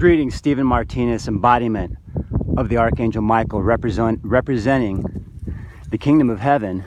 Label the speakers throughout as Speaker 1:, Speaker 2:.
Speaker 1: Greetings, Stephen Martinez, embodiment of the Archangel Michael, representing the kingdom of heaven,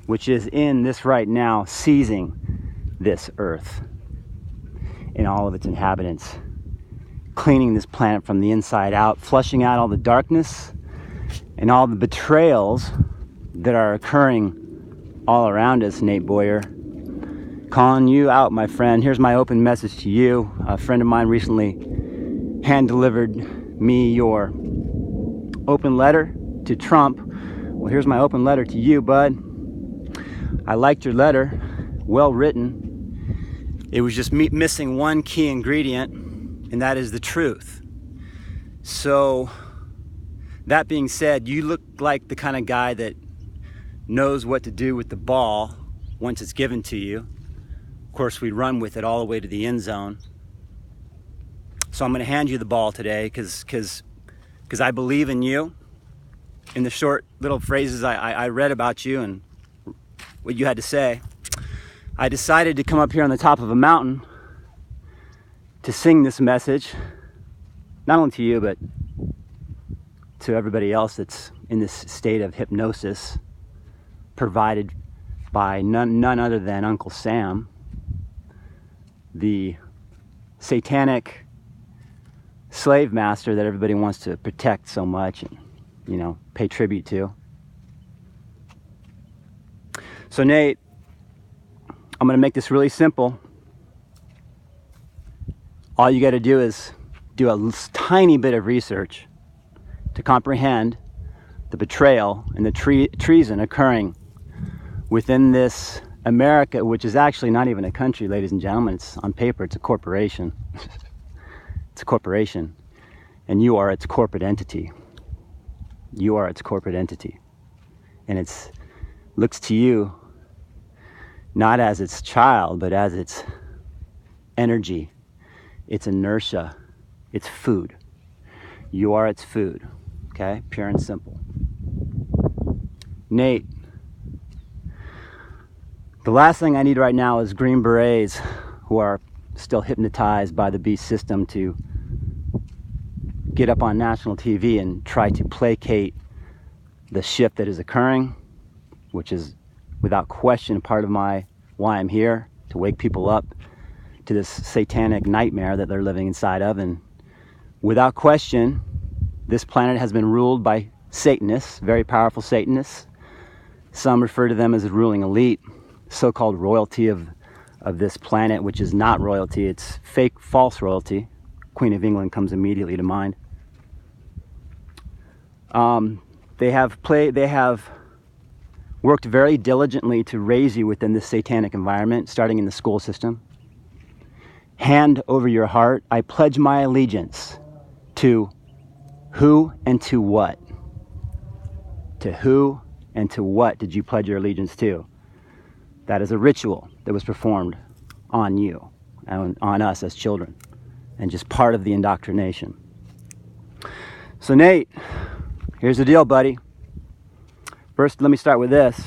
Speaker 1: which is in this right now, seizing this earth and all of its inhabitants, cleaning this planet from the inside out, flushing out all the darkness and all the betrayals that are occurring all around us. Nate Boyer, calling you out, my friend. Here's my open message to you. A friend of mine recently hand-delivered me your open letter to Trump. Well, here's my open letter to you, bud. I liked your letter, well written. It was just missing one key ingredient, and that is the truth. So, that being said, you look like the kind of guy that knows what to do with the ball once it's given to you. Of course, we run with it all the way to the end zone. So I'm going to hand you the ball today because I believe in you. In the short little phrases I read about you and what you had to say, I decided to come up here on the top of a mountain to sing this message, not only to you, but to everybody else that's in this state of hypnosis provided by none other than Uncle Sam, the satanic slave master that everybody wants to protect so much and, you know, pay tribute to. So Nate, I'm going to make this really simple. All you got to do is do a tiny bit of research to comprehend the betrayal and the treason occurring within this America, which is actually not even a country, ladies and gentlemen. It's on paper, it's a corporation. It's a corporation, and you are its corporate entity. You are its corporate entity, and it looks to you not as its child, but as its energy, its inertia, its food. You are its food, okay? Pure and simple. Nate, the last thing I need right now is Green Berets who are still hypnotized by the beast system to get up on national TV and try to placate the shift that is occurring, which is without question part of why I'm here, to wake people up to this satanic nightmare that they're living inside of. And without question, this planet has been ruled by Satanists, very powerful Satanists. Some refer to them as the ruling elite, so-called royalty of this planet, which is not royalty, it's fake, false royalty. Queen of England comes immediately to mind. They have worked very diligently to raise you within this satanic environment, starting in the school system. Hand over your heart. I pledge my allegiance to who and to what? To who and to what did you pledge your allegiance to? That is a ritual that was performed on you and on us as children, and just part of the indoctrination. So Nate, here's the deal, buddy. First, let me start with this.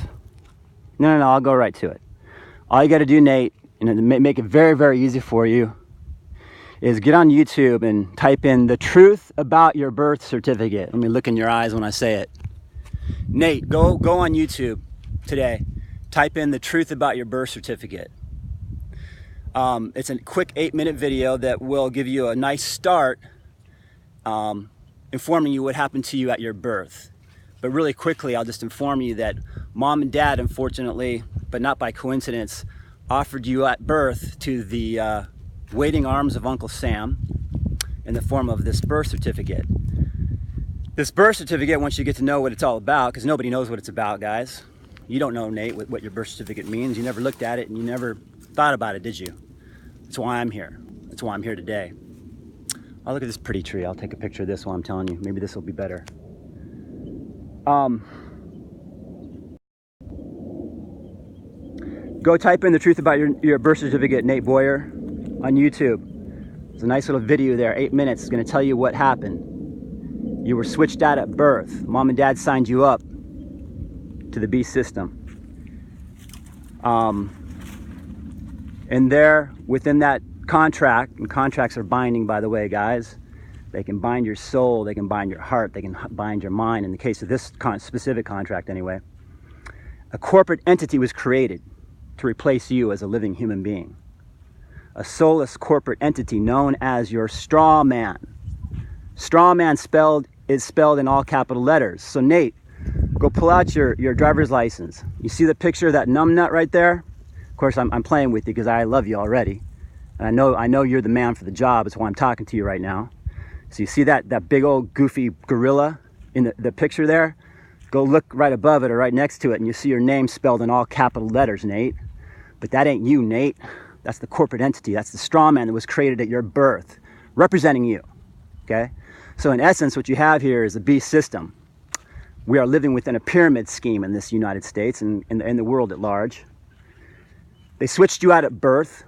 Speaker 1: No, I'll go right to it. All you got to do, Nate, and to make it very, very easy for you, is get on YouTube and type in the truth about your birth certificate. Let me look in your eyes when I say it. Nate, go on YouTube today. Type in the truth about your birth certificate. It's a quick 8-minute video that will give you a nice start informing you what happened to you at your birth. But really quickly, I'll just inform you that mom and dad, unfortunately, but not by coincidence, offered you at birth to the waiting arms of Uncle Sam in the form of this birth certificate. This birth certificate, once you get to know what it's all about, because nobody knows what it's about, guys. You don't know, Nate, what your birth certificate means. You never looked at it and you never thought about it, did you? That's why I'm here. That's why I'm here today. Oh, look at this pretty tree. I'll take a picture of this while I'm telling you. Maybe this will be better. Go type in the truth about your birth certificate, Nate Boyer, on YouTube. There's a nice little video there, 8 minutes. It's going to tell you what happened. You were switched out at birth. Mom and dad signed you up to the beast system. And there, within that contract, and contracts are binding, by the way, guys. They can bind your soul, they can bind your heart, they can bind your mind. In the case of this specific contract anyway, a corporate entity was created to replace you as a living human being. A soulless corporate entity known as your straw man. Straw man is spelled in all capital letters. So Nate, go pull out your driver's license. You see the picture of that numbnut right there? Of course, I'm playing with you because I love you already. And I know you're the man for the job. That's why I'm talking to you right now. So you see that big old goofy gorilla in the picture there? Go look right above it or right next to it and you see your name spelled in all capital letters, Nate. But that ain't you, Nate. That's the corporate entity. That's the straw man that was created at your birth, representing you, okay? So in essence, what you have here is a beast system. We are living within a pyramid scheme in this United States and in the world at large. They switched you out at birth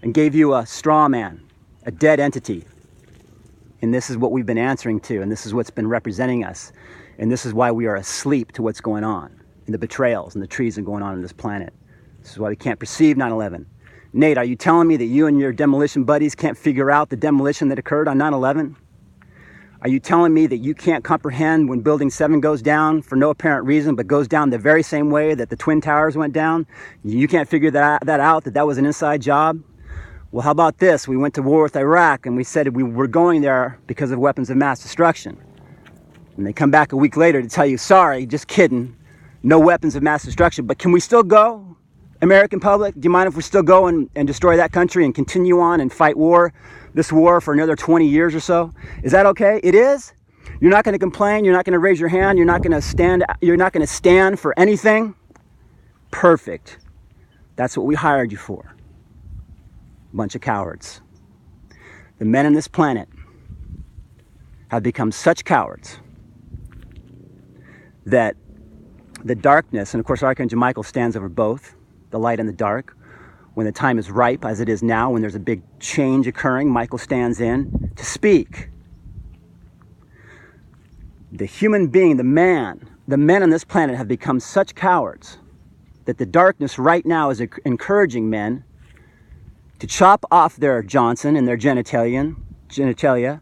Speaker 1: and gave you a straw man, a dead entity. And this is what we've been answering to, and this is what's been representing us. And this is why we are asleep to what's going on, and the betrayals and the treason going on on this planet. This is why we can't perceive 9/11. Nate, are you telling me that you and your demolition buddies can't figure out the demolition that occurred on 9/11? Are you telling me that you can't comprehend when Building 7 goes down for no apparent reason, but goes down the very same way that the Twin Towers went down? You can't figure that out, that was an inside job? Well, how about this? We went to war with Iraq and we said we were going there because of weapons of mass destruction. And they come back a week later to tell you, sorry, just kidding, no weapons of mass destruction. But can we still go, American public? Do you mind if we still go and destroy that country and continue on and fight this war for another 20 years or so? Is that okay? It is? You're not going to complain? You're not going to raise your hand? You're not going to stand for anything? Perfect. That's what we hired you for. Bunch of cowards. The men on this planet have become such cowards that the darkness, and of course Archangel Michael stands over both, the light and the dark. When the time is ripe, as it is now, when there's a big change occurring, Michael stands in to speak. The human being, the men on this planet have become such cowards that the darkness right now is encouraging men to chop off their Johnson and their genitalia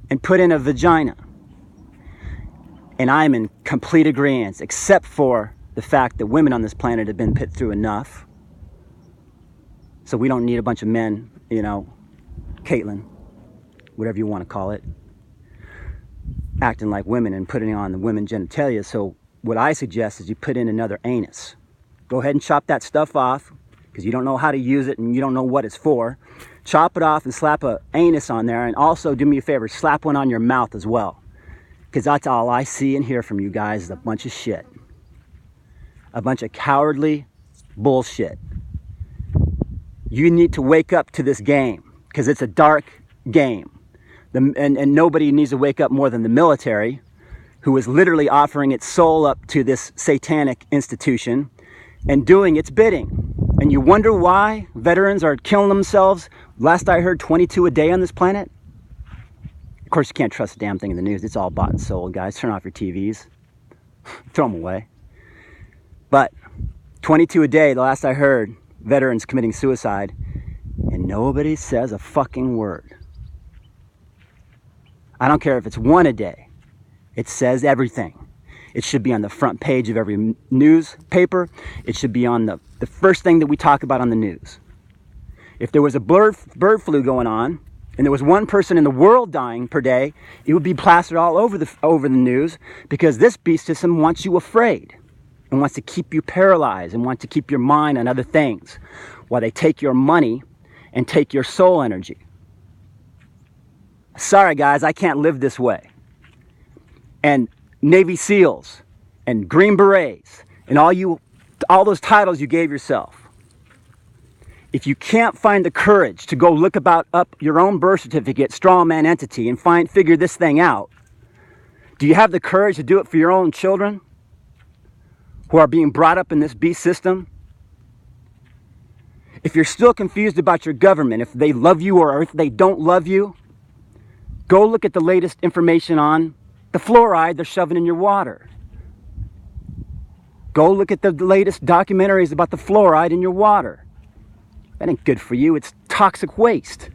Speaker 1: and put in a vagina. And I'm in complete agreement, except for the fact that women on this planet have been put through enough. So we don't need a bunch of men, Caitlin, whatever you want to call it, acting like women and putting on the women genitalia. So what I suggest is you put in another anus. Go ahead and chop that stuff off, because you don't know how to use it and you don't know what it's for. Chop it off and slap an anus on there, and also do me a favor, slap one on your mouth as well, because that's all I see and hear from you guys is a bunch of shit. A bunch of cowardly bullshit. You need to wake up to this game, because it's a dark game. And nobody needs to wake up more than the military, who is literally offering its soul up to this satanic institution and doing its bidding. And you wonder why veterans are killing themselves. Last I heard, 22 a day on this planet. Of course, you can't trust a damn thing in the news. It's all bought and sold, guys. Turn off your TVs. Throw them away. But 22 a day, the last I heard, veterans committing suicide. And nobody says a fucking word. I don't care if it's one a day. It says everything. It should be on the front page of every newspaper. It should be on the first thing that we talk about on the news. If there was a bird flu going on, and there was one person in the world dying per day, it would be plastered all over the news, because this beast system wants you afraid and wants to keep you paralyzed and wants to keep your mind on other things while they take your money and take your soul energy. Sorry guys, I can't live this way. And Navy SEALs and Green Berets and all those titles you gave yourself. If you can't find the courage to go look up your own birth certificate, strawman entity, and figure this thing out, do you have the courage to do it for your own children who are being brought up in this beast system? If you're still confused about your government, if they love you or if they don't love you, go look at the latest information on the fluoride they're shoving in your water. Go look at the latest documentaries about the fluoride in your water. That ain't good for you. It's toxic waste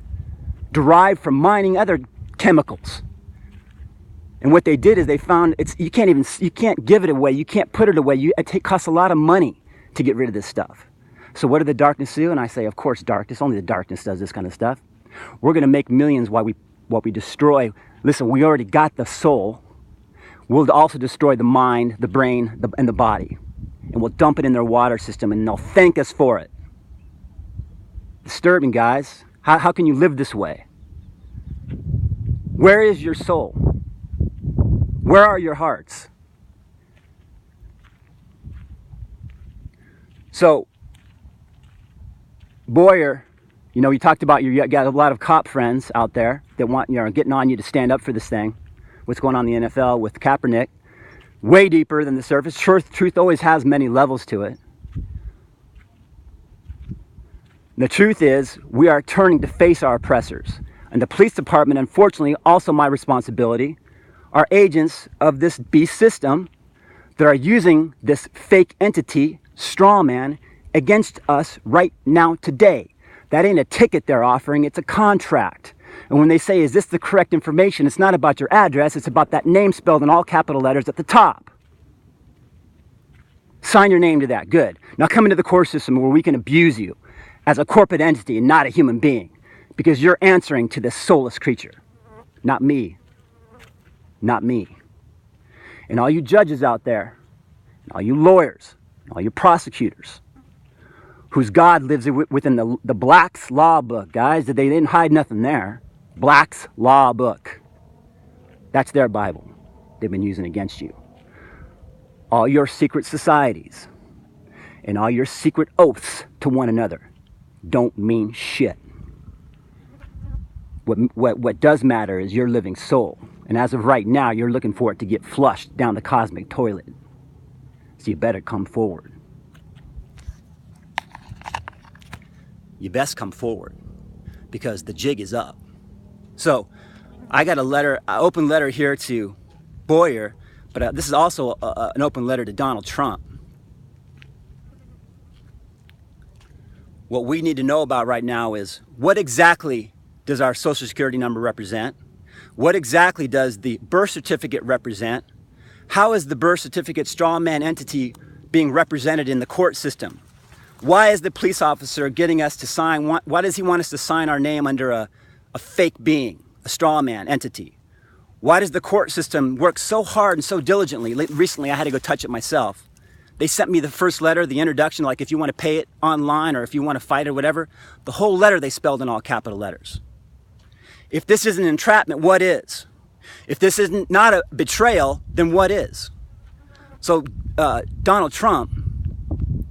Speaker 1: derived from mining other chemicals. And what they did is they found you can't give it away. You can't put it away. It costs a lot of money to get rid of this stuff. So what did the darkness do? And I say, of course, darkness. Only the darkness does this kind of stuff. We're going to make millions while we destroy. Listen, we already got the soul. We'll also destroy the mind, the brain, and the body. And we'll dump it in their water system, and they'll thank us for it. Disturbing, guys. How can you live this way? Where is your soul? Where are your hearts? So, BOYER, you know, you talked about you got a lot of cop friends out there that want, getting on you to stand up for this thing. What's going on in the NFL with Kaepernick? Way deeper than the surface. Truth always has many levels to it. The truth is, we are turning to face our oppressors. And the police department, unfortunately, also my responsibility, are agents of this beast system that are using this fake entity, straw man, against us right now today. That ain't a ticket they're offering, it's a contract. And when they say, is this the correct information, it's not about your address, it's about that name spelled in all capital letters at the top. Sign your name to that, good. Now come into the court system where we can abuse you as a corporate entity and not a human being, because you're answering to this soulless creature. Not me. Not me. And all you judges out there, and all you lawyers, and all you prosecutors, whose God lives within the Black's Law book, guys, that they didn't hide nothing there. Black's Law book. That's their Bible they've been using against you. All your secret societies and all your secret oaths to one another don't mean shit. What does matter is your living soul. And as of right now, you're looking for it to get flushed down the cosmic toilet. So you better come forward. You best come forward, because the jig is up. So I got an open letter here to BOYER, but this is also an open letter to Donald Trump. What we need to know about right now is, what exactly does our social security number represent? What exactly does the birth certificate represent? How is the birth certificate straw man entity being represented in the court system? Why is the police officer getting us to sign? Why does he want us to sign our name under a fake being, a straw man entity? Why does the court system work so hard and so diligently? Recently, I had to go touch it myself. They sent me the first letter, the introduction, like if you want to pay it online or if you want to fight or whatever. The whole letter they spelled in all capital letters. If this isn't entrapment, what is? If this isn't not a betrayal, then what is? So Donald Trump,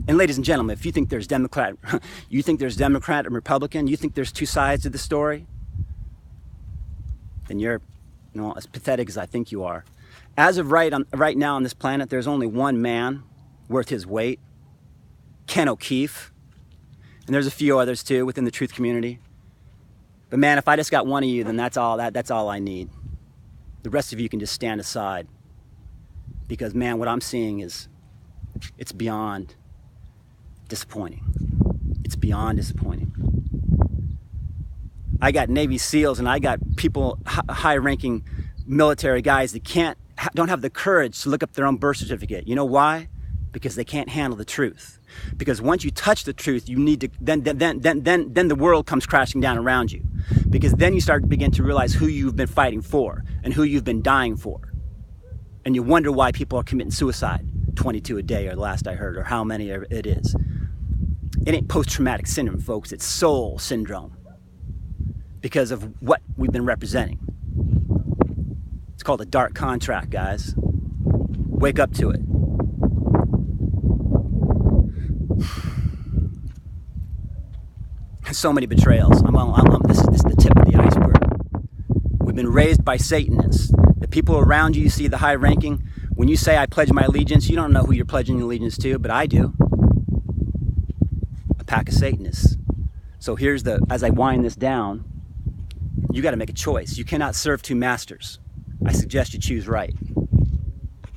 Speaker 1: and ladies and gentlemen, if you think there's Democrat and Republican, you think there's two sides to the story, then you're as pathetic as I think you are. As of right now on this planet, there's only one man worth his weight, keno'keefe, and there's a few others too within the truth community. But man, if I just got one of you, then that's all I need. The rest of you can just stand aside, because man, what I'm seeing it's beyond disappointing. It's beyond disappointing. I got Navy SEALs and I got people, high-ranking military guys that don't have the courage to look up their own birth certificate. You know why? Because they can't handle the truth. Because once you touch the truth, you need to then the world comes crashing down around you. Because then you begin to realize who you've been fighting for and who you've been dying for. And you wonder why people are committing suicide, 22 a day, or the last I heard, or how many it is. It ain't post-traumatic syndrome, folks. It's soul syndrome. Because of what we've been representing. It's called a dark contract, guys. Wake up to it. So many betrayals. This is the tip of the iceberg. We've been raised by Satanists. The people around you see the high ranking. When you say, I pledge my allegiance, you don't know who you're pledging your allegiance to, but I do. A pack of Satanists. So as I wind this down, you got to make a choice. You cannot serve two masters. I suggest you choose right.